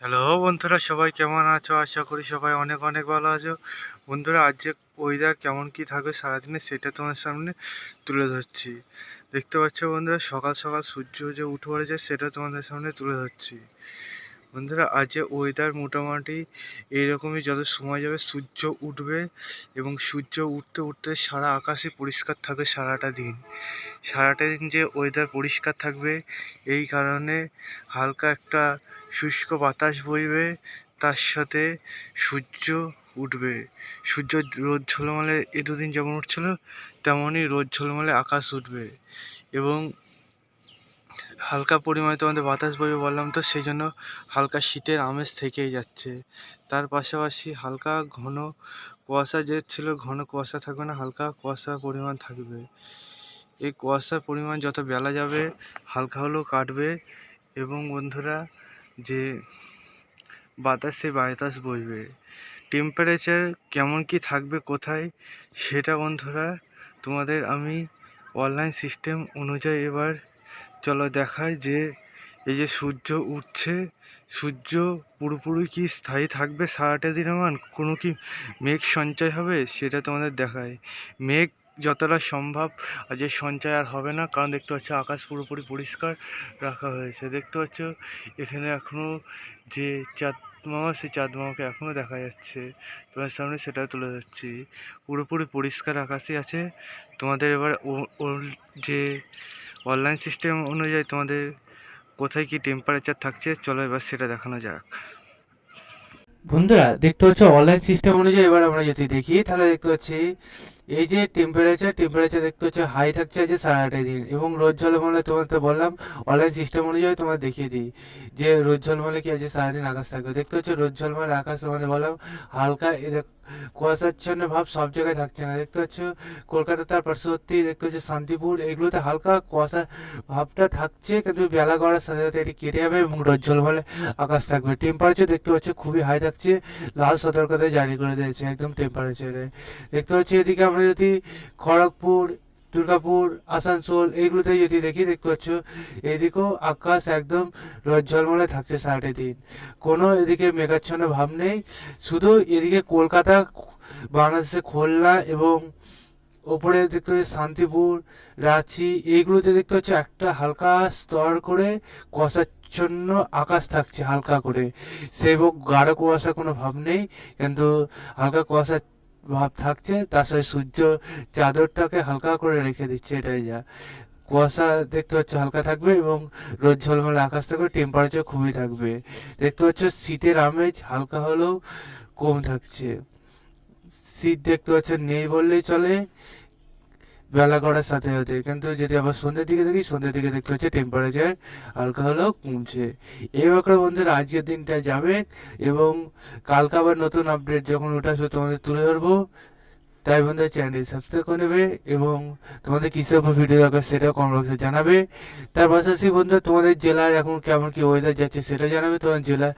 Hello বন্ধুরা, সবাই কেমন আছো? আশা করি সবাই অনেক অনেক ভালো আছো। বন্ধুরা, আজ যে ওয়েদার কেমন কি থাকবে সারাদিনে সেটা তোমার সামনে তুলে ধরছি। দেখতে পাচ্ছ বন্ধুরা, সকাল সকাল সূর্য যে উঠে পড়েছে সেটা তোমাদের সামনে তুলে ধরছি। বন্ধুরা, আজ যে ওয়েদার মোটামুটি এইরকমই, যত সময় যাবে সূর্য উঠবে এবং সূর্য উঠতে উঠতে সারা আকাশে পরিষ্কার থাকবে সারাটা দিন যে ওয়েদার পরিষ্কার থাকবে, এই কারণে হালকা একটা শুষ্ক বাতাস বইবে, তার সাথে সূর্য উঠবে। সূর্য রোদ ঝলমলে এ দুদিন যেমন উঠছিল তেমনই রোদ ঝলমলে আকাশ উঠবে এবং হালকা পরিমাণে তোমাদের বাতাস বইবে বললাম তো, সেই জন্য হালকা শীতের আমেজ থেকেই যাচ্ছে। তার পাশাপাশি হালকা ঘন কুয়াশা যে ছিল, ঘন কুয়াশা থাকবে না, হালকা কুয়াশার পরিমাণ থাকবে। এই কুয়াশার পরিমাণ যত বেলা যাবে হালকা হলেও কাটবে এবং বন্ধুরা, যে বাতাস বইবে। টেম্পারেচার কেমন কি থাকবে কোথায়, সেটা বন্ধুরা তোমাদের আমি অনলাইন সিস্টেম অনুযায়ী এবার চলো দেখাই। যে এই যে সূর্য উঠছে, সূর্য পুরোপুরি কি স্থায়ী থাকবে সারাটা দিন, আমার কোনো কি মেঘ সঞ্চয় হবে সেটা তোমাদের দেখায়। মেঘ যতটা সম্ভব আজ সঞ্চয় আর হবে না, কারণ দেখতে পাচ্ছ আকাশ পুরোপুরি পরিষ্কার রাখা হয়েছে। দেখতে পাচ্ছ এখানে এখনও যে চাঁদ মামা, সেই চাঁদ মামাকে এখনও দেখা যাচ্ছে। তোমার সামনে সেটা তুলে ধরছি। পুরোপুরি পরিষ্কার আকাশই আছে। তোমাদের এবার যে অনলাইন সিস্টেম অনুযায়ী তোমাদের কোথায় কি টেম্পারেচার থাকছে, চলো এবার সেটা দেখানো যাক। বন্ধুরা, দেখতে পাচ্ছ অনলাইন সিস্টেম অনুযায়ী এবার আমরা যদি দেখি তাহলে দেখতে পাচ্ছি এই যে টেম্পারেচার দেখতে পাচ্ছ হাই থাকছে আজ সারাটা দিন এবং রোদ ঝলমলে। তোমার তো বললাম অনলাইন সিস্টেম অনুযায়ী তোমার দেখিয়ে দিই যে রোদ ঝলমলে কি আজ সারাদিন আকাশ থাকবে। দেখতে পাচ্ছ রোদ ঝলমলে আকাশ, তোমাদের বললাম হালকা কুয়াশাচ্ছন্ন ভাব সব জায়গায় থাকছে না। দেখতে পাচ্ছ কলকাতা, তার পার্শ্ববর্তী দেখতে পাচ্ছ শান্তিপুর, এগুলোতে হালকা কুয়াশা ভাবটা থাকছে, কিন্তু বেলা গড়ার সাথে সাথে এটি কেটে যাবে এবং রোদ ঝলমলে আকাশ থাকবে। টেম্পারেচার দেখতে পাচ্ছ খুবই হাই থাকছে, লাল সতর্কতা জারি করে দিয়েছে একদম টেম্পারেচারে। দেখতে পাচ্ছি এদিকে আমরা যদি খড়গপুর, দুর্গাপুর, আসানসোল এইগুলোতে যদি দেখি, দেখতে পাচ্ছ এদিকেও আকাশ একদম রোদ ঝলমলে থাকছে সারাটা দিন, কোনো এদিকে মেঘাচ্ছন্ন ভাব নেই। শুধু এদিকে কলকাতা, বাংলাদেশে খুলনা এবং ওপরে দেখতে পাচ্ছি শান্তিপুর, রাঁচি, এইগুলোতে দেখতে পাচ্ছি একটা হালকা স্তর করে কুয়াশাচ্ছন্ন আকাশ থাকছে হালকা করে। সেবক গাঢ় কুয়াশা কোনো ভাব নেই, কিন্তু হালকা কুয়াশা ভাব থাকছে, তার সাথে সূর্য চাদরটাকে হালকা করে রেখে দিচ্ছে। এটাই যা কুয়াশা দেখতে পাচ্ছ হালকা থাকবে এবং রোদ ঝলমলে আকাশ থাকবে, টেম্পারেচার খুবই থাকবে। দেখতে পাচ্ছ শীতের আমেজ হালকা হলেও কম থাকছে। শীত দেখতে পাচ্ছ নেই বললেই চলে বেলা গড়ার সাথে সাথে, কিন্তু যদি আবার সন্ধ্যের দিকে দেখি, সন্ধ্যের দিকে দেখতে হচ্ছে টেম্পারেচার হালকা হলেও কমছে। এইভাবে করে বন্ধুরা আজকের দিনটা যাবে এবং কালকে আবার নতুন আপডেট যখন ওটা আসবে তোমাদের তুলে ধরবো। তাই বন্ধুরা চ্যানেলটি সাবস্ক্রাইব করে নেবে এবং তোমাদের কিসের উপর ভিডিও দরকার সেটাও কমেন্ট বক্সে জানাবে। তার পাশাপাশি বন্ধুরা তোমাদের জেলার এখন কেমন কি ওয়েদার যাচ্ছে সেটা জানাবে। তোমার জেলা